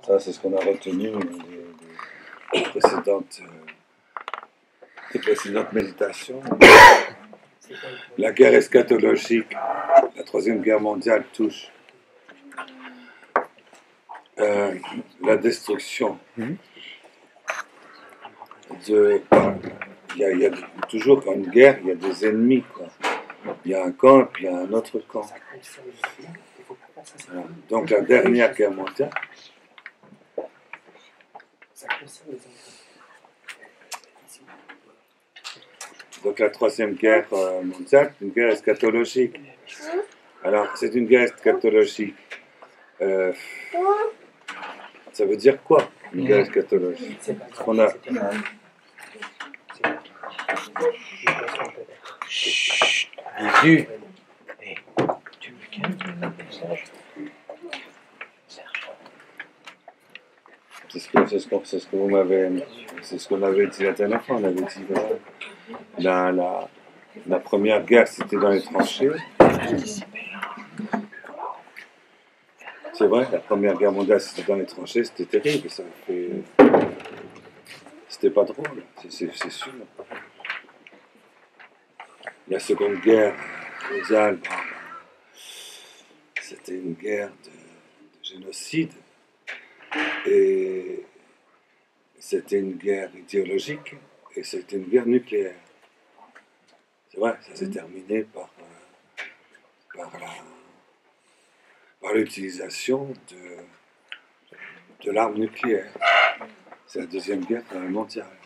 Ça, c'est ce qu'on a retenu des précédentes méditations. La guerre eschatologique, la Troisième Guerre mondiale touche la destruction de... Il y a toujours quand une guerre, il y a des ennemis, quoi. Il y a un camp et puis il y a un autre camp. Voilà. Donc la dernière guerre mondiale, donc la Troisième Guerre mondiale, c'est une guerre eschatologique. Alors c'est une guerre eschatologique. Ça veut dire quoi, une guerre eschatologique? On a... Chut, Jésus. Tu me calmes le message. C'est ce que vous m'avez, c'est ce qu'on avait dit la dernière fois. On avait dit la première guerre, c'était dans les tranchées. C'est vrai, la première guerre mondiale, c'était dans les tranchées, c'était terrible. Ça fait... C'était pas drôle, c'est sûr. La Seconde Guerre mondiale, c'était une guerre de génocide. Et c'était une guerre idéologique et c'était une guerre nucléaire. C'est vrai, ça s'est terminé par l'utilisation de l'arme nucléaire. C'est la Deuxième Guerre mondiale.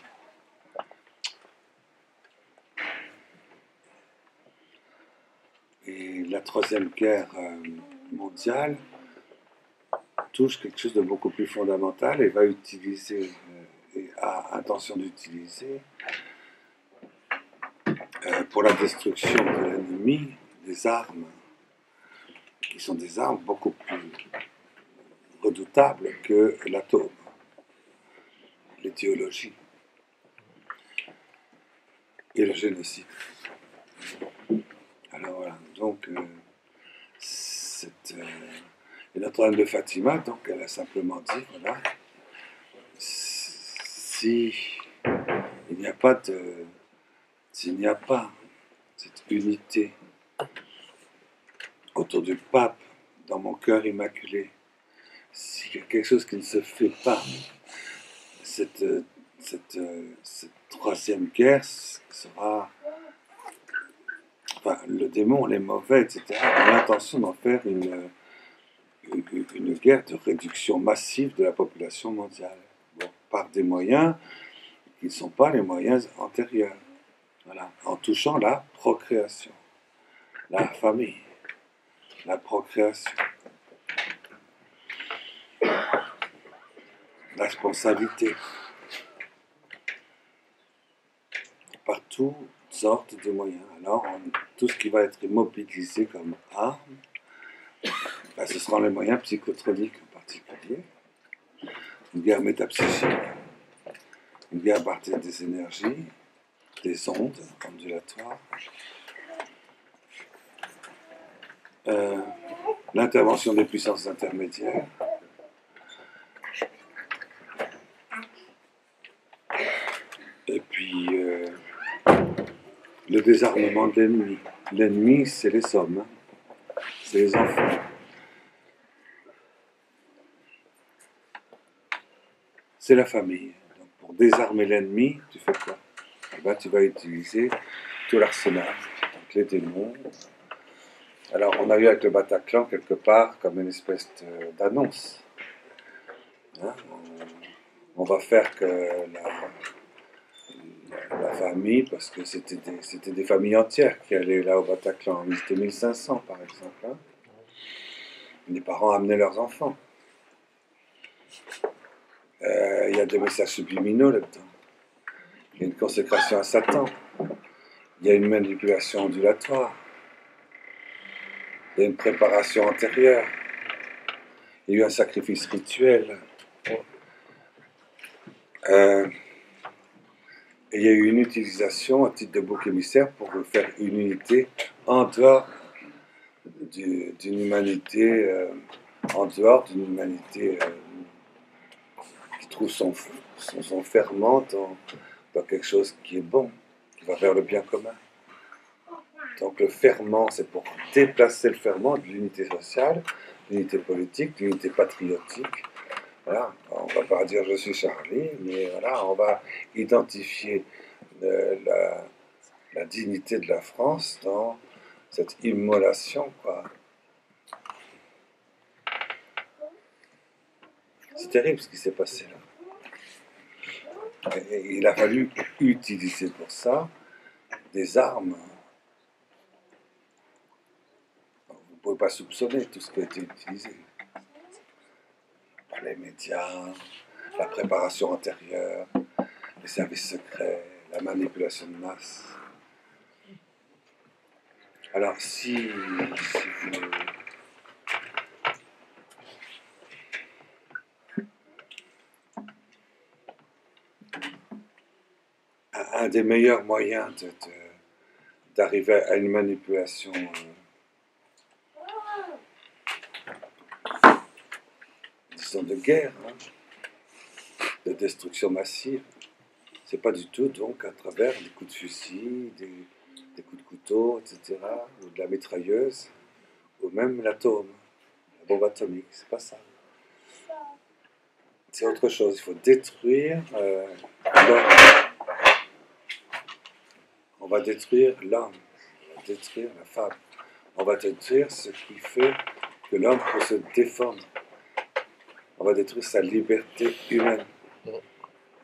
Et la Troisième Guerre mondiale touche quelque chose de beaucoup plus fondamental et va utiliser, et a intention d'utiliser, pour la destruction de l'ennemi, des armes qui sont des armes beaucoup plus redoutables que l'atome, l'idéologie et le génocide. Alors voilà, donc et Notre-Dame de Fatima, donc elle a simplement dit, voilà, s'il n'y a pas cette unité autour du pape dans mon cœur immaculé, s'il y a quelque chose qui ne se fait pas, cette troisième guerre sera... Enfin, le démon, les mauvais, etc., ont l'intention d'en faire une guerre de réduction massive de la population mondiale. Bon, par des moyens qui ne sont pas les moyens antérieurs. Voilà, en touchant la procréation, la famille, la procréation, la responsabilité, par toutes sortes de moyens. Alors, tout ce qui va être immobilisé comme arme, ce seront les moyens psychotroniques en particulier, une guerre métapsychique, une guerre à partir des énergies, des ondes ondulatoires, l'intervention des puissances intermédiaires, et puis le désarmement de l'ennemi. L'ennemi, c'est les hommes, c'est les enfants. C'est la famille. Donc, pour désarmer l'ennemi, tu fais quoi? Eh ben, tu vas utiliser tout l'arsenal, donc les démons. Alors, on a eu avec le Bataclan quelque part comme une espèce d'annonce. Hein, on va faire que la famille, parce que c'était des familles entières qui allaient là au Bataclan. Ils étaient 1500 par exemple. Hein. Les parents amenaient leurs enfants. Il y a des messages subliminaux là-dedans. Il y a une consécration à Satan. Il y a une manipulation ondulatoire. Il y a une préparation antérieure. Il y a eu un sacrifice rituel. Et il y a eu une utilisation à titre de bouc émissaire pour faire une unité en dehors d'une humanité, qui trouve son ferment dans quelque chose qui est bon, qui va vers le bien commun. Donc le ferment, c'est pour déplacer le ferment de l'unité sociale, de l'unité politique, de l'unité patriotique. Voilà, on ne va pas dire je suis Charlie, mais voilà, on va identifier la dignité de la France dans cette immolation, quoi. C'est terrible ce qui s'est passé là. Et il a fallu utiliser pour ça des armes. Vous ne pouvez pas soupçonner tout ce qui a été utilisé. Les médias, la préparation antérieure, les services secrets, la manipulation de masse. Alors, si vous... Un des meilleurs moyens d'arriver à une manipulation disons de guerre, hein, de destruction massive, c'est pas du tout donc à travers des coups de fusil, des coups de couteau, etc., ou de la mitrailleuse, ou même l'atome, la bombe atomique, c'est pas ça. C'est autre chose, il faut détruire l'homme. On va détruire l'homme, on va détruire la femme, on va détruire ce qui fait que l'homme peut se défendre. On va détruire sa liberté humaine.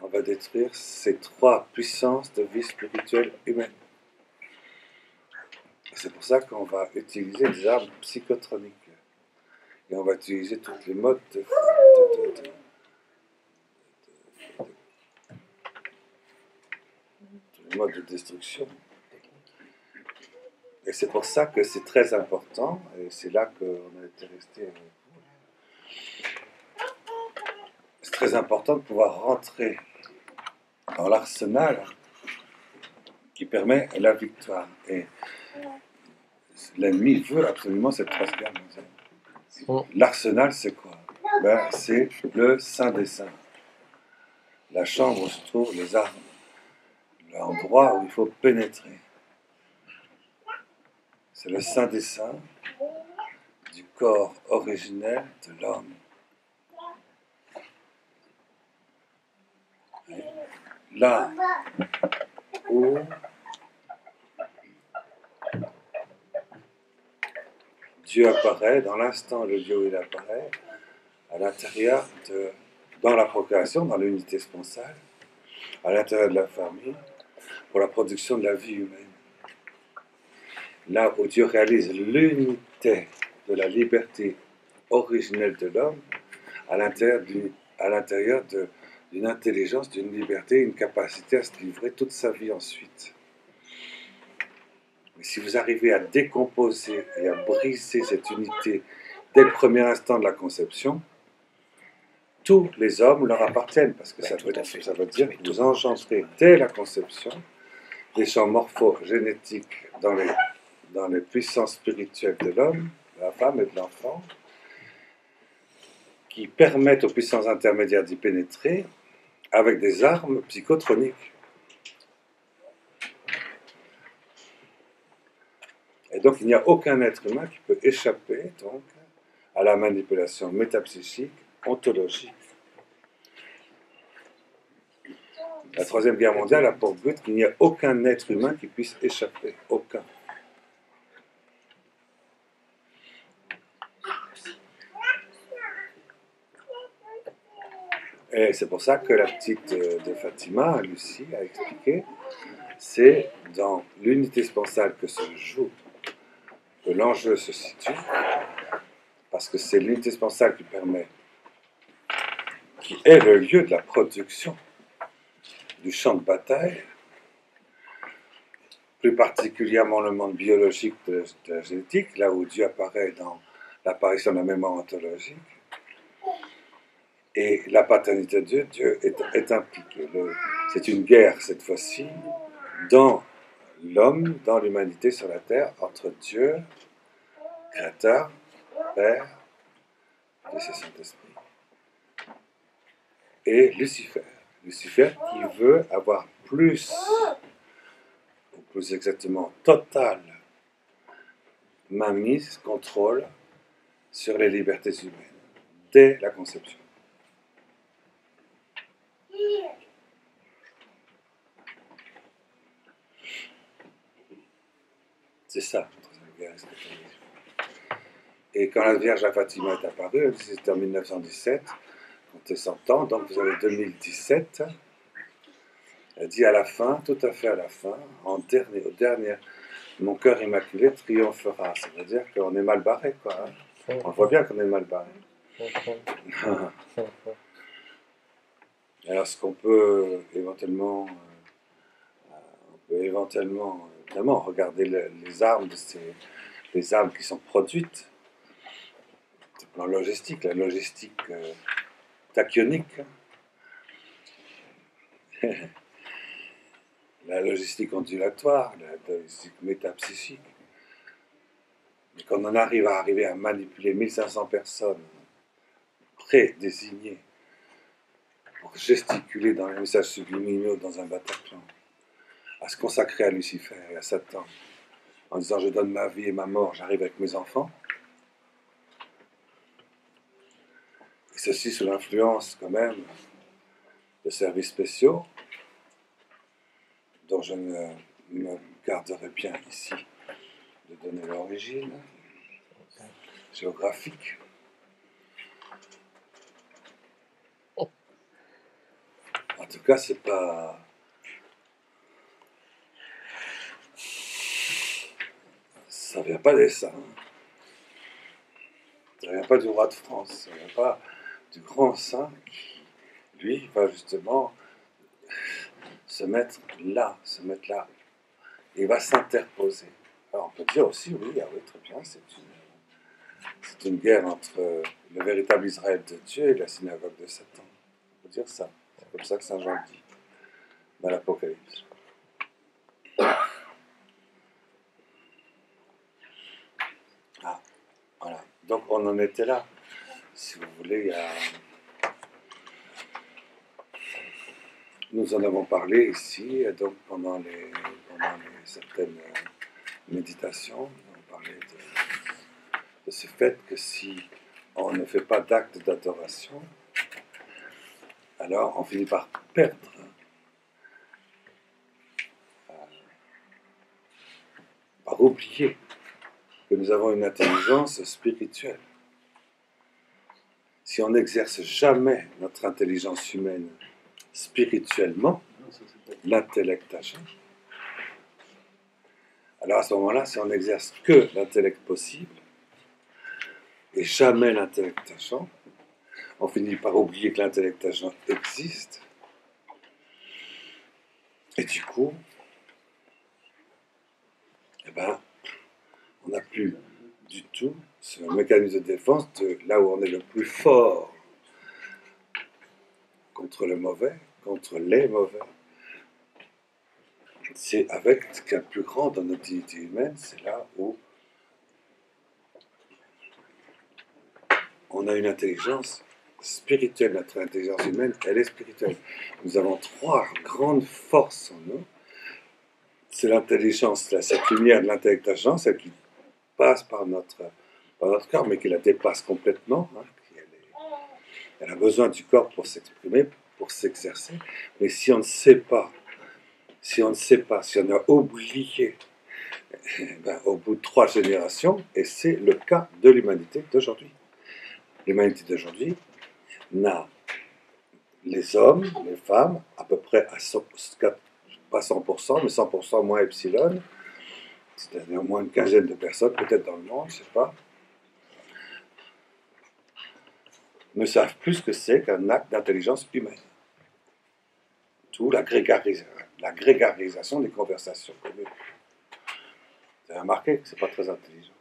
On va détruire ces trois puissances de vie spirituelle humaine. Et c'est pour ça qu'on va utiliser des armes psychotroniques. Et on va utiliser tous les modes de destruction. Et c'est pour ça que c'est très important, et c'est là qu'on a été resté. C'est très important de pouvoir rentrer dans l'arsenal qui permet la victoire. Et l'ennemi veut absolument cette Troisième Guerre mondiale. L'arsenal, c'est quoi? C'est le Saint des Saints. La chambre où se trouvent les armes. L'endroit où il faut pénétrer. C'est le Saint des Saints du corps originel de l'homme. Là où Dieu apparaît, dans l'instant, le lieu où il apparaît, à l'intérieur dans la procréation, dans l'unité sponsale, à l'intérieur de la famille, pour la production de la vie humaine. Là où Dieu réalise l'unité de la liberté originelle de l'homme, à l'intérieur d'une intelligence, d'une liberté, une capacité à se livrer toute sa vie ensuite. Mais si vous arrivez à décomposer et à briser cette unité dès le premier instant de la conception, tous les hommes leur appartiennent, parce que ça veut dire que vous engendrez dès la conception des champs morphogénétiques dans les puissances spirituelles de l'homme, de la femme et de l'enfant, qui permettent aux puissances intermédiaires d'y pénétrer avec des armes psychotroniques. Et donc il n'y a aucun être humain qui peut échapper donc, à la manipulation métapsychique, ontologique. La Troisième Guerre mondiale a pour but qu'il n'y ait aucun être humain qui puisse échapper. Aucun. Et c'est pour ça que la petite de Fatima, Lucie, a expliqué, c'est dans l'unité sponsale que se joue, que l'enjeu se situe, parce que c'est l'unité sponsale qui est le lieu de la production du champ de bataille, plus particulièrement le monde biologique de la génétique, là où Dieu apparaît dans l'apparition de la mémoire ontologique, et la paternité de Dieu, Dieu est impliqué. C'est une guerre, cette fois-ci, dans l'homme, dans l'humanité sur la terre, entre Dieu, Créateur, Père, et ses Saint-Esprit. et Lucifer. Lucifer qui veut avoir plus, ou plus exactement total, mainmise, contrôle sur les libertés humaines, dès la conception. C'est ça, la guerre eschatologique. Et quand la Vierge à Fatima est apparue, c'était en 1917, comptez 100 ans, donc vous avez 2017, elle dit à la fin, tout à fait à la fin, au dernier, mon cœur immaculé triomphera. Ça veut dire qu'on est mal barré, quoi. Hein. On voit bien qu'on est mal barré. Alors, ce qu'on peut éventuellement, vraiment regarder les armes les armes qui sont produites, sur le plan logistique, la logistique tachyonique, la logistique ondulatoire, la logistique métapsychique. Mais quand on arrive à manipuler 1500 personnes prédésignées pour gesticuler dans les messages subliminaux dans un Bataclan, à se consacrer à Lucifer et à Satan, en disant je donne ma vie et ma mort, j'arrive avec mes enfants, et ceci sous l'influence quand même de services spéciaux, dont je ne me garderai bien ici de donner l'origine géographique. En tout cas, c'est pas... Ça vient pas des saints. Ça vient pas du roi de France. Ça vient pas du grand saint qui, lui, va justement se mettre là. Il va s'interposer. Alors on peut dire aussi, oui, ah oui, très bien, c'est une guerre entre le véritable Israël de Dieu et la synagogue de Satan. On peut dire ça. C'est comme ça que Saint Jean dit dans l'Apocalypse. Ah, voilà. Donc on en était là. Si vous voulez, nous en avons parlé ici, donc pendant certaines méditations, on parlait de ce fait que si on ne fait pas d'acte d'adoration, alors on finit par perdre, par oublier que nous avons une intelligence spirituelle. Si on n'exerce jamais notre intelligence humaine spirituellement, l'intellect agent, alors à ce moment-là, si on n'exerce que l'intellect possible, et jamais l'intellect agent, on finit par oublier que l'intellect agent existe, et du coup, eh ben, on n'a plus du tout ce mécanisme de défense de là où on est le plus fort contre le mauvais, contre les mauvais. C'est avec ce qu'il y a de plus grand dans notre dignité humaine, c'est là où on a une intelligence spirituelle. Notre intelligence humaine, elle est spirituelle. Nous avons trois grandes forces en nous. C'est l'intelligence, cette lumière de l'intellect agent, celle qui passe par notre corps, mais qui la dépasse complètement. Hein, elle a besoin du corps pour s'exprimer, pour s'exercer. Mais si on ne sait pas, si on a oublié, ben, au bout de 3 générations, et c'est le cas de l'humanité d'aujourd'hui. L'humanité d'aujourd'hui n'a les hommes, les femmes, à peu près à 100, pas 100%, mais 100% moins epsilon, c'est-à-dire au moins une quinzaine de personnes, peut-être dans le monde, je ne sais pas, ne savent plus ce que c'est qu'un acte d'intelligence humaine. Tout la grégarisation des conversations communes. Vous avez remarqué que ce n'est pas très intelligent.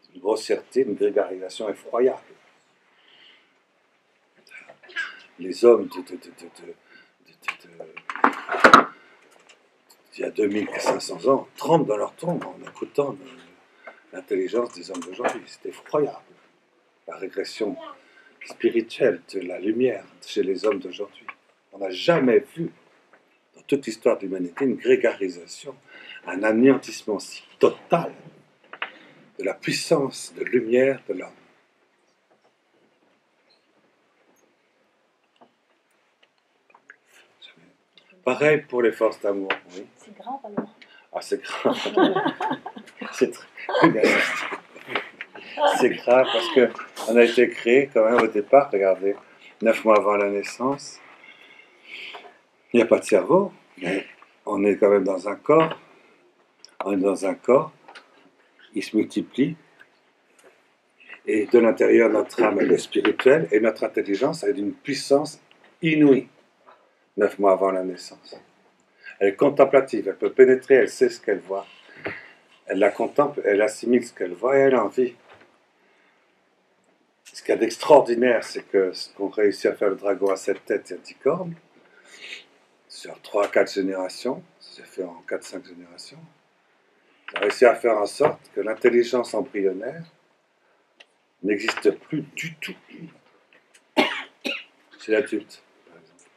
C'est une grossièreté, une grégarisation effroyable. Les hommes il y a 2500 ans tremblent dans leur tombe en écoutant l'intelligence des hommes d'aujourd'hui. C'est effroyable. La régression spirituelle de la lumière chez les hommes d'aujourd'hui. On n'a jamais vu, dans toute l'histoire de l'humanité, une grégarisation, un anéantissement si total de la puissance de lumière de l'homme. Pareil pour les forces d'amour. Oui. C'est grave alors. Ah, c'est grave. C'est très... C'est grave parce qu'on a été créé quand même au départ, regardez, 9 mois avant la naissance. Il n'y a pas de cerveau, mais on est quand même dans un corps. On est dans un corps, il se multiplie. Et de l'intérieur, notre âme, elle est spirituelle et notre intelligence est d'une puissance inouïe. 9 mois avant la naissance. Elle est contemplative, elle peut pénétrer, elle sait ce qu'elle voit. Elle la contemple, elle assimile ce qu'elle voit et elle en vit. Ce qu'il y a d'extraordinaire, c'est que ce qu'on réussit à faire le dragon à 7 têtes et à 10 cornes, sur 3-4 générations, c'est fait en 4-5 générations, ça a réussi à faire en sorte que l'intelligence embryonnaire n'existe plus du tout chez l'adulte, par exemple.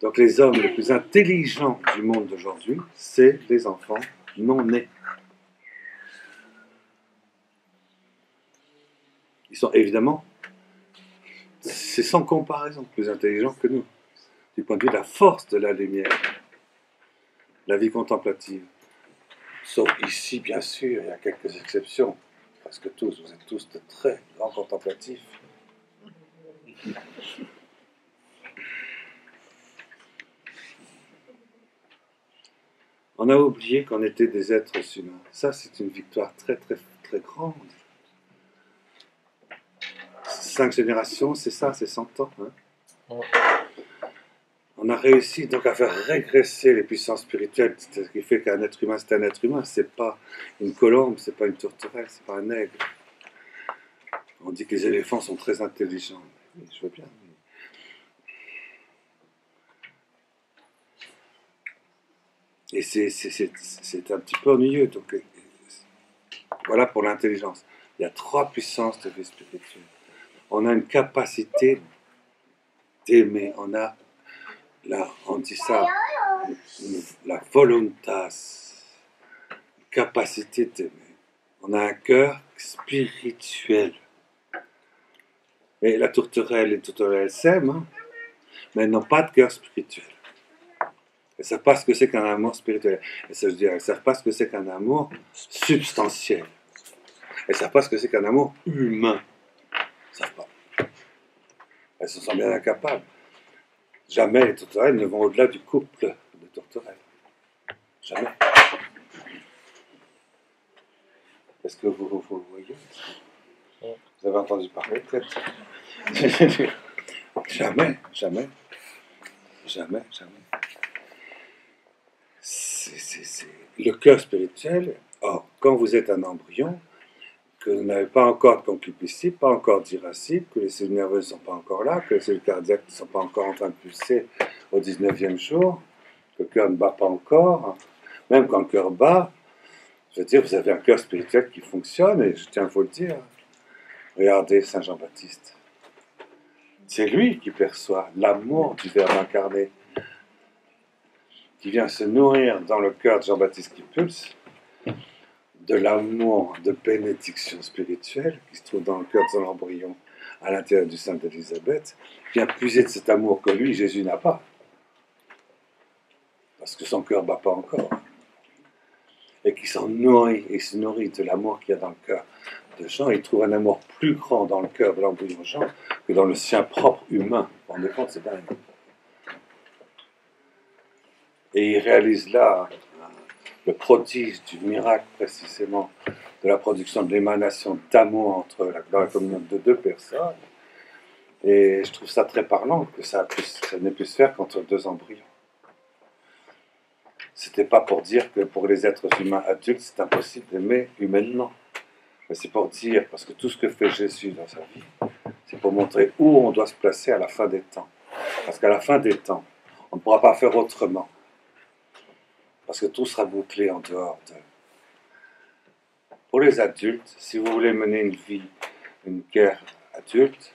Donc les hommes les plus intelligents du monde d'aujourd'hui, c'est les enfants non nés. Ils sont évidemment, c'est sans comparaison, plus intelligents que nous, du point de vue de la force de la lumière, la vie contemplative. Sauf ici, bien sûr, il y a quelques exceptions, parce que tous, vous êtes tous de très grands contemplatifs. On a oublié qu'on était des êtres humains. Ça, c'est une victoire très, très, très grande. 5 générations, c'est ça, c'est 100 ans. Hein. On a réussi donc à faire régresser les puissances spirituelles, ce qui fait qu'un être humain, c'est un être humain. C'est pas une colombe, c'est pas une tourterelle, c'est pas un aigle. On dit que les éléphants sont très intelligents. Oui, je veux bien. Et c'est un petit peu ennuyeux. Donc, voilà pour l'intelligence. Il y a 3 puissances de vie spirituelle. On a une capacité d'aimer. On a, on dit ça, la volontas, capacité d'aimer. On a un cœur spirituel. Mais la tourterelle et les tourterelles s'aiment, hein, mais elles n'ont pas de cœur spirituel. Elles ne savent pas ce que c'est qu'un amour spirituel. Elles ne savent pas ce que c'est qu'un amour substantiel. Elles ne savent pas ce que c'est qu'un amour humain. Elles ne savent pas. Elles se sentent bien incapables. Jamais les tourterelles ne vont au-delà du couple de tourterelles. Jamais. Est-ce que vous voyez? Vous avez entendu parler peut-être? Jamais, jamais. Jamais, jamais. C'est le cœur spirituel. Or, quand vous êtes un embryon, que vous n'avez pas encore de concupiscible, pas encore d'irascible, que les cellules nerveuses ne sont pas encore là, que les cellules cardiaques ne sont pas encore en train de pulser au 19e jour, que le cœur ne bat pas encore, même quand le cœur bat, je veux dire, vous avez un cœur spirituel qui fonctionne, et je tiens à vous le dire. Regardez Saint Jean-Baptiste. C'est lui qui perçoit l'amour du Verbe incarné, qui vient se nourrir dans le cœur de Jean-Baptiste qui pulse, de l'amour de bénédiction spirituelle qui se trouve dans le cœur de son embryon à l'intérieur du sein d'Élisabeth, vient puiser de cet amour que lui, Jésus, n'a pas. Parce que son cœur ne bat pas encore. Et qui s'en nourrit, et se nourrit de l'amour qu'il y a dans le cœur de Jean. Il trouve un amour plus grand dans le cœur de l'embryon Jean que dans le sien propre humain. Vous vous rendez compte, c'est dingue. Et il réalise là le prodige du miracle précisément de la production de l'émanation d'amour dans la communion de 2 personnes. Et je trouve ça très parlant que ça n'ait pu se faire qu'entre 2 embryons. C'était pas pour dire que pour les êtres humains adultes, c'est impossible d'aimer humainement. Mais c'est pour dire, parce que tout ce que fait Jésus dans sa vie, c'est pour montrer où on doit se placer à la fin des temps. Parce qu'à la fin des temps, on ne pourra pas faire autrement. Parce que tout sera bouclé en dehors de... Pour les adultes, si vous voulez mener une vie, une guerre adulte,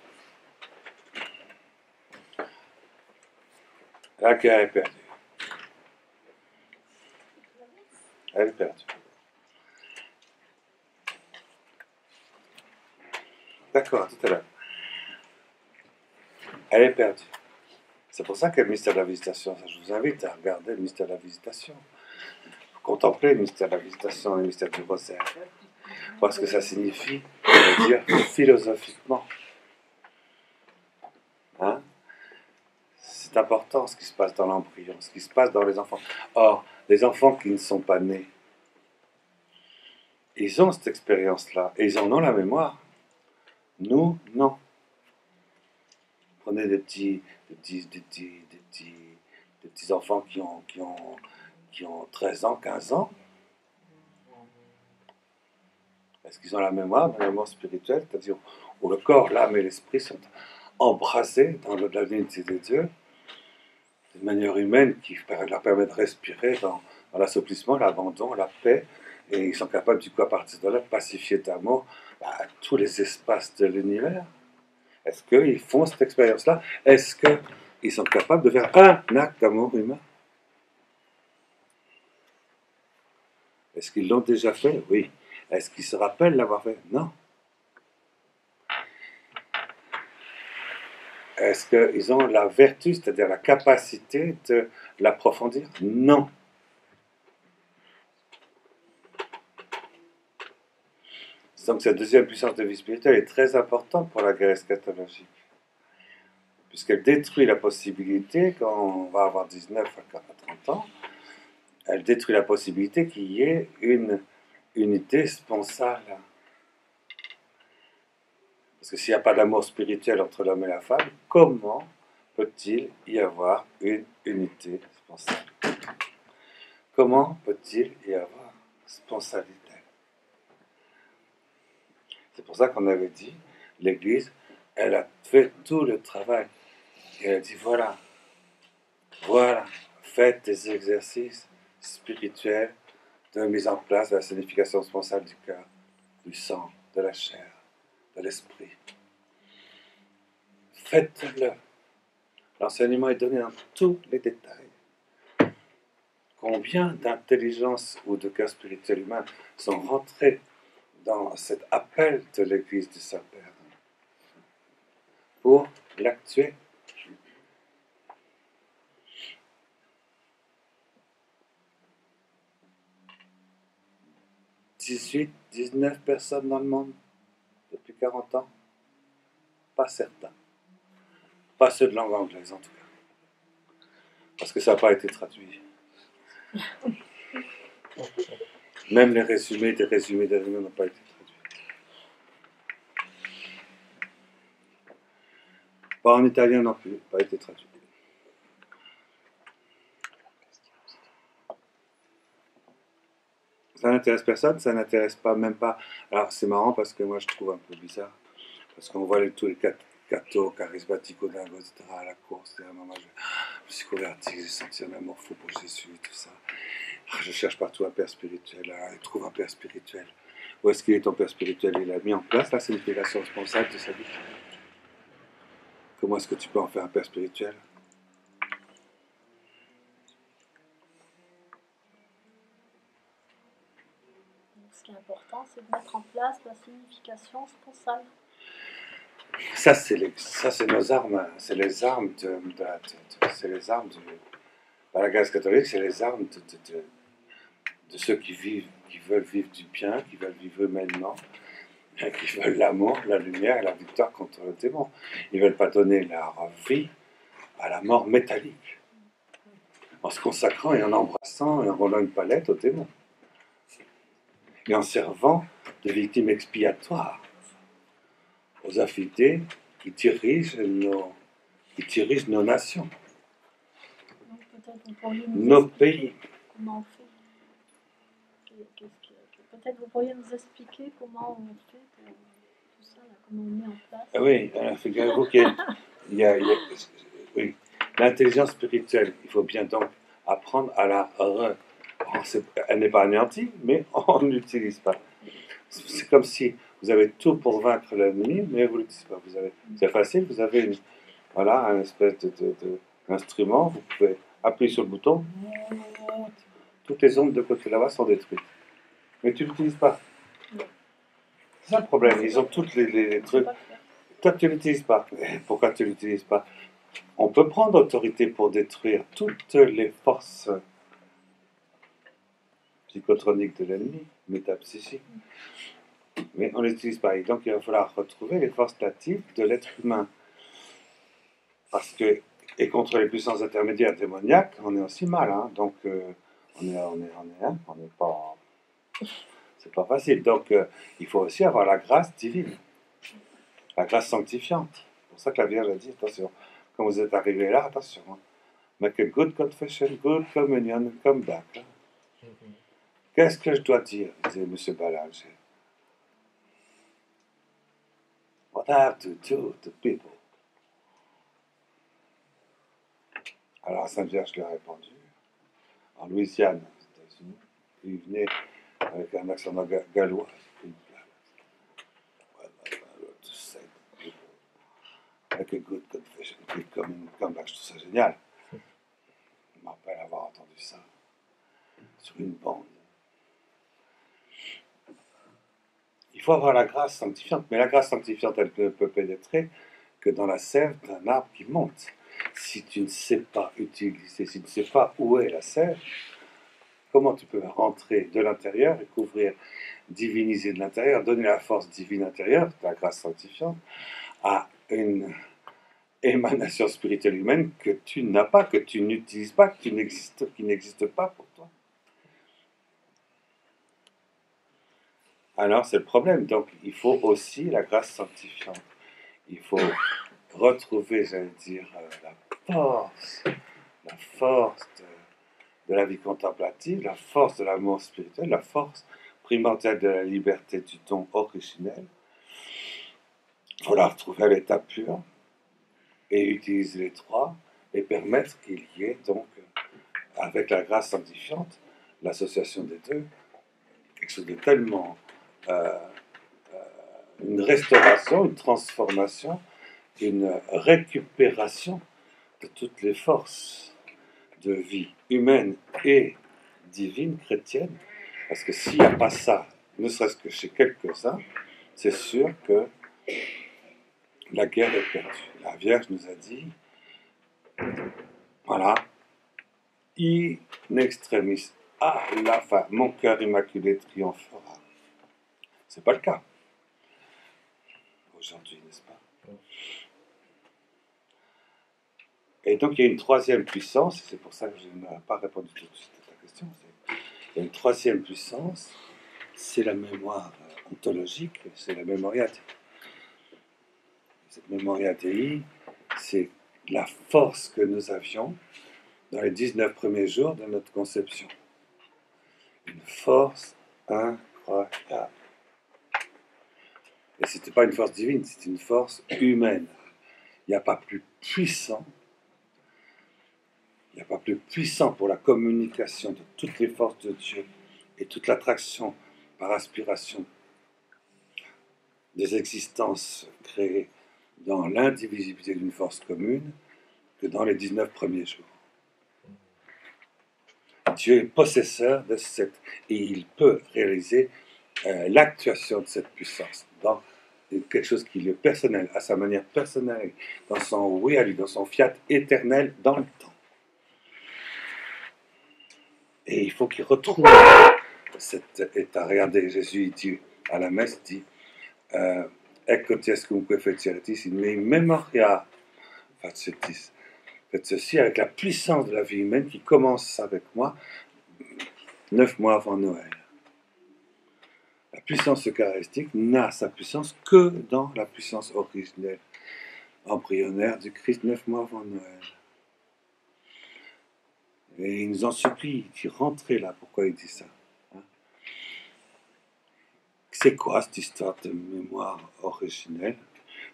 la guerre est perdue. Elle est perdue. D'accord, tout à l'heure. Elle est perdue. C'est pour ça qu'il y a le mystère de la visitation. Je vous invite à regarder le mystère de la visitation. Contempler le mystère de la visitation et le mystère du rosaire. Parce que ça signifie, on va dire, philosophiquement. Hein? C'est important ce qui se passe dans l'embryon, ce qui se passe dans les enfants. Or, les enfants qui ne sont pas nés, ils ont cette expérience-là et ils en ont la mémoire. Nous, non. Prenez des petits enfants qui ont 13 ans, 15 ans. Est-ce qu'ils ont la mémoire spirituelle, c'est-à-dire où le corps, l'âme et l'esprit sont embrassés dans l'unité des dieux, d'une manière humaine qui leur permet de respirer dans l'assouplissement, l'abandon, la paix, et ils sont capables du coup à partir de là de pacifier d'amour tous les espaces de l'univers. Est-ce qu'ils font cette expérience-là? Est-ce qu'ils sont capables de faire un acte d'amour humain? Est-ce qu'ils l'ont déjà fait? Oui. Est-ce qu'ils se rappellent l'avoir fait? Non. Est-ce qu'ils ont la vertu, c'est-à-dire la capacité de l'approfondir? Non. Donc cette deuxième puissance de vie spirituelle est très importante pour la guerre eschatologique. Puisqu'elle détruit la possibilité, quand on va avoir 19 à 30 ans, elle détruit la possibilité qu'il y ait une unité sponsale. Parce que s'il n'y a pas d'amour spirituel entre l'homme et la femme, comment peut-il y avoir une unité sponsale? Comment peut-il y avoir sponsalité? C'est pour ça qu'on avait dit, l'Église, elle a fait tout le travail. Et elle a dit, voilà, faites des exercices spirituels de mise en place de la signification sponsale du cœur, du sang, de la chair, de l'esprit. Faites-le. L'enseignement est donné dans tous les détails. Combien d'intelligence ou de cœur spirituel humain sont rentrés dans cet appel de l'Église du Saint-Père pour l'actuer. 18, 19 personnes dans le monde depuis 40 ans? Pas certains. Pas ceux de langue anglaise en tout cas. Parce que ça n'a pas été traduit. Même les résumés des résumés n'ont pas été traduits. Pas en italien non plus, pas été traduit. Ça n'intéresse personne, ça n'intéresse pas, même pas. Alors c'est marrant parce que moi je trouve un peu bizarre, parce qu'on voit tous les cathos, charismatiques, dingo, etc. à la course, et à un moment je suis converti, j'ai senti un amour fou pour Jésus, tout ça. Je cherche partout un père spirituel, je trouve un père spirituel. Où est-ce qu'il est ton père spirituel? Il a mis en place la signification responsable de sa vie. Comment est-ce que tu peux en faire un père spirituel? Ce qui est important, c'est de mettre en place la signification sponsale. Ça, c'est nos armes. C'est les armes c'est les armes la Grèce catholique, c'est les armes de ceux qui veulent vivre du bien, qui veulent vivre humainement, qui veulent l'amour, la lumière et la victoire contre le démon. Ils ne veulent pas donner leur vie à la mort métallique, en se consacrant et en embrassant et en roulant une palette au démon, et en servant de victimes expiatoires aux affidés qui dirigent nos nations, nos pays. Comment on fait? Peut-être vous pourriez nous expliquer comment on fait pour tout ça, là, comment on met en place. Oui, figurez-vous qu'il y a oui, l'intelligence spirituelle. Il faut bien donc apprendre à la elle n'est pas anéantie, mais on ne l'utilise pas. C'est comme si Vous avez tout pour vaincre l'ennemi, mais vous ne l'utilisez pas. C'est facile, vous avez voilà, un espèce d'instrument, vous pouvez appuyer sur le bouton, toutes les ondes de côté là-bas sont détruites. Mais tu ne l'utilises pas. C'est ça le problème, ils ont tous les trucs. Toi, tu ne l'utilises pas. Pourquoi tu ne l'utilises pas? On peut prendre autorité pour détruire toutes les forces psychotroniques de l'ennemi, métapsychiques, mais on ne l'utilise pas. Et donc, il va falloir retrouver les forces natives de l'être humain. Parce que, et contre les puissances intermédiaires démoniaques, on est aussi mal. Hein? Donc, on n'est pas. C'est pas facile. Donc, il faut aussi avoir la grâce divine, la grâce sanctifiante. C'est pour ça que la Vierge a dit attention, quand vous êtes arrivé là, attention. Hein? Make a good confession, good communion, come back. Hein? Qu'est-ce que je dois dire, disait M. Ballanger. What I have to do to people. Alors, Sainte Vierge lui a répondu, en Louisiane, aux États-Unis, il venait avec un accent gallois. Avec a good confession, good come back. Je trouve ça génial. Je me rappelle avoir entendu ça sur une bande. Il faut avoir la grâce sanctifiante, mais la grâce sanctifiante, elle ne peut pénétrer que dans la sève d'un arbre qui monte. Si tu ne sais pas utiliser, si tu ne sais pas où est la sève, comment tu peux rentrer de l'intérieur et couvrir, diviniser de l'intérieur, donner la force divine intérieure, la grâce sanctifiante, à une émanation spirituelle humaine que tu n'as pas, que tu n'utilises pas, qui n'existe pas pour toi. Alors c'est le problème. Donc il faut aussi la grâce sanctifiante. Il faut retrouver, j'allais dire, la force de la vie contemplative, la force de l'amour spirituel, la force primordiale de la liberté du don originel. Il faut la retrouver à l'état pur et utiliser les trois et permettre qu'il y ait donc, avec la grâce sanctifiante, l'association des deux, quelque chose de tellement une restauration, une transformation, une récupération de toutes les forces de vie humaine et divine chrétienne, parce que s'il n'y a pas ça, ne serait-ce que chez quelques-uns, c'est sûr que la guerre est perdue. La Vierge nous a dit, voilà, in extremis, à la fin, mon cœur immaculé triomphera. C'est pas le cas aujourd'hui, n'est-ce pas? Et donc il y a une troisième puissance, c'est pour ça que je n'ai pas répondu tout de suite à ta question. Il y a une troisième puissance, c'est la mémoire ontologique, c'est la mémoria Dei. Cette mémoria Dei, c'est la force que nous avions dans les 19 premiers jours de notre conception. Une force incroyable. Et ce n'était pas une force divine, c'est une force humaine. Il n'y a pas plus puissant. Il n'y a pas plus puissant pour la communication de toutes les forces de Dieu et toute l'attraction par aspiration des existences créées dans l'indivisibilité d'une force commune que dans les 19 premiers jours. Dieu est possesseur de cette, et il peut réaliser l'actuation de cette puissance dans quelque chose qui lui est personnel, à sa manière personnelle, dans son oui à lui, dans son fiat éternel dans le temps. Et il faut qu'il retrouve cet état. Regardez, Jésus dit à la messe, dit Ecco ciascunque fecetis in me memoria facetis. Faites ceci avec la puissance de la vie humaine qui commence avec moi 9 mois avant Noël. La puissance eucharistique n'a sa puissance que dans la puissance originelle, embryonnaire du Christ 9 mois avant Noël. Et il nous en supplie, il dit rentrez là. Pourquoi il dit ça? C'est quoi cette histoire de mémoire originelle?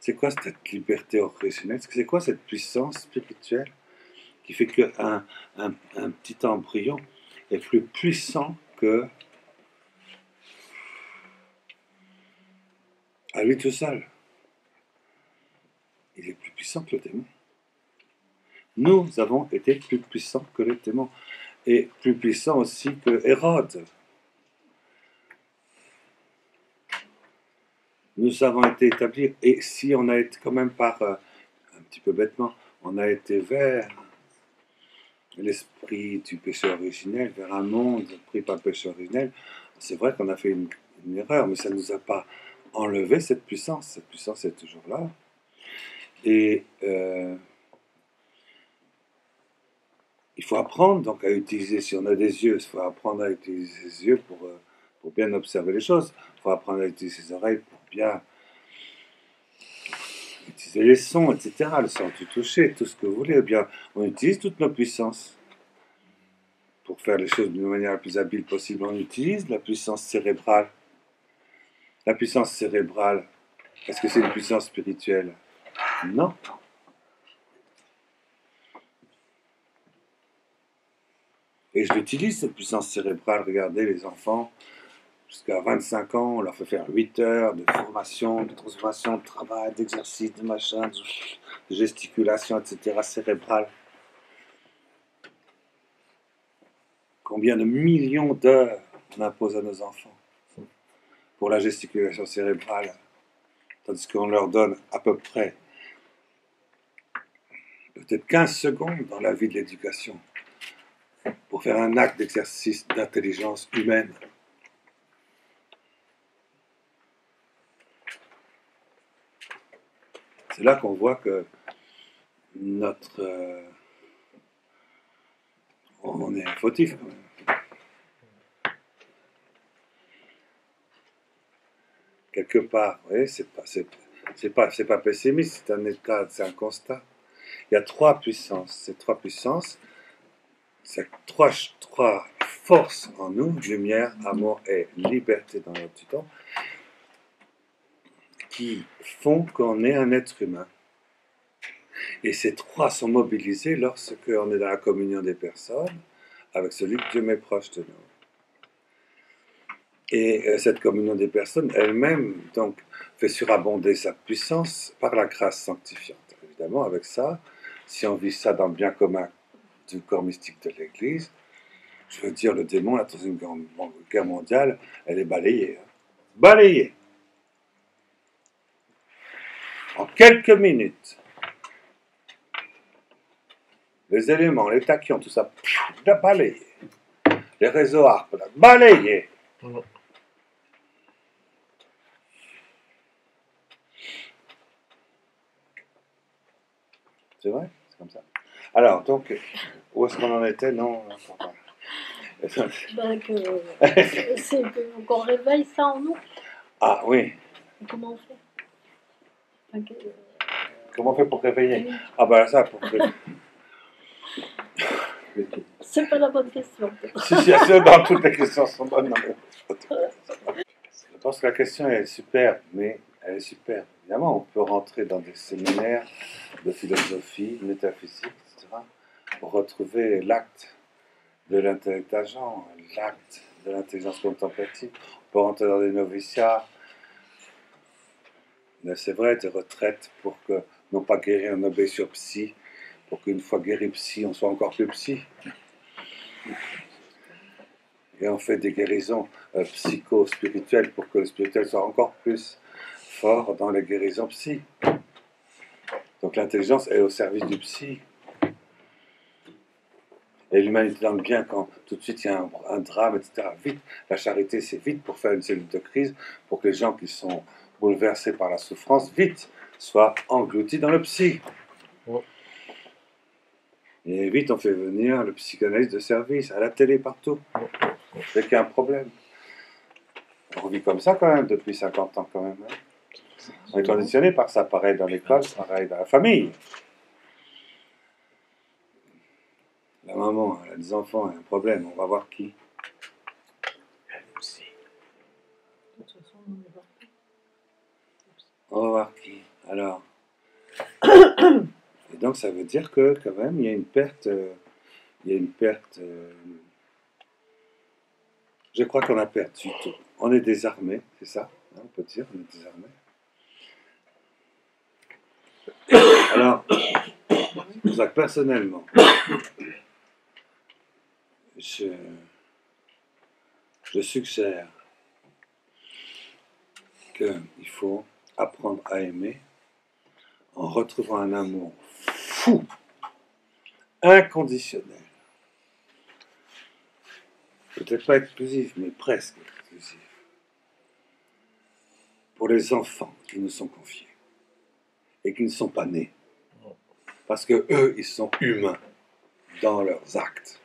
C'est quoi cette liberté originelle? C'est quoi cette puissance spirituelle qui fait qu'un petit embryon est plus puissant que à lui tout seul. Il est plus puissant que le démon. Nous avons été plus puissants que le démon. Et plus puissants aussi que Hérode. Nous avons été établis, et si on a été quand même un petit peu bêtement, on a été vers l'esprit du péché originel, vers un monde pris par le péché originel, c'est vrai qu'on a fait une erreur, mais ça ne nous a pas enlevé cette puissance. Cette puissance est toujours là. Et il faut apprendre donc à utiliser, si on a des yeux, il faut apprendre à utiliser ses yeux pour bien observer les choses. Il faut apprendre à utiliser ses oreilles pour bien utiliser les sons, etc. Le son du toucher, tout ce que vous voulez. Eh bien, on utilise toutes nos puissances pour faire les choses d'une manière la plus habile possible. On utilise la puissance cérébrale. La puissance cérébrale, est-ce que c'est une puissance spirituelle? Non. Et je l'utilise, cette puissance cérébrale. Regardez les enfants, jusqu'à 25 ans, on leur fait faire 8 heures de formation, de transformation, de travail, d'exercice, de machin, de gesticulation, etc. cérébrale. Combien de millions d'heures on impose à nos enfants pour la gesticulation cérébrale, tandis qu'on leur donne à peu près peut-être 15 secondes dans la vie de l'éducation pour faire un acte d'exercice d'intelligence humaine. C'est là qu'on voit que on est fautif quand même. Quelque part, vous voyez, c'est pas pessimiste, c'est un état, c'est un constat. Il y a 3 puissances. Ces 3 puissances, c'est trois forces en nous, lumière, amour et liberté dans notre temps, qui font qu'on est un être humain. Et ces 3 sont mobilisés lorsque on est dans la communion des personnes avec celui que Dieu met proche de nous. Et cette communion des personnes elle-même donc fait surabonder sa puissance par la grâce sanctifiante. Évidemment, avec ça, si on vit ça dans le bien commun du corps mystique de l'Église, je veux dire, le démon, la Troisième Guerre mondiale, elle est balayée. Balayée. En quelques minutes. Les éléments, les tachyons, tout ça, balayé. Les réseaux ARP, balayé. C'est vrai? C'est comme ça. Alors, donc, où est-ce qu'on en était? Non, pas. C'est qu'on réveille ça en nous. Ah oui. Comment on fait? Comment on fait pour réveiller? Ah ben ça, pour réveiller. C'est pas la bonne question. Si, dans toutes les questions sont bonnes. Je pense que la question est super, mais elle est super. Évidemment, on peut rentrer dans des séminaires de philosophie, métaphysique, etc., pour retrouver l'acte de l'intellect agent, l'acte de l'intelligence contemplative. On peut rentrer dans des noviciats, mais c'est vrai, des retraites pour que, non pas guérir un obé sur psy, pour qu'une fois guéri psy, on soit encore plus psy. Et on fait des guérisons psycho-spirituelles pour que le spirituel soit encore plus fort dans les guérisons psy. Donc l'intelligence est au service du psy. Et l'humanité dans le bien, quand tout de suite il y a un drame, etc. Vite, la charité c'est vite pour faire une cellule de crise, pour que les gens qui sont bouleversés par la souffrance, vite, soient engloutis dans le psy. Et vite on fait venir le psychanalyste de service, à la télé, partout. Dès qu'il y a un problème. On vit comme ça quand même, depuis 50 ans quand même. Hein. On est conditionné par ça, pareil dans l'école, pareil dans la famille. La maman, elle a des enfants, elle a un problème, on va voir qui? On va voir qui. Alors. Et donc ça veut dire que quand même, il y a une perte. Je crois qu'on a perdu tout. On est désarmé, c'est ça, hein, on peut dire, on est désarmé. Alors, personnellement, je suggère qu'il faut apprendre à aimer en retrouvant un amour fou, inconditionnel. Peut-être pas exclusif, mais presque exclusif. Pour les enfants qui nous sont confiés et qui ne sont pas nés. Parce que eux, ils sont humains dans leurs actes.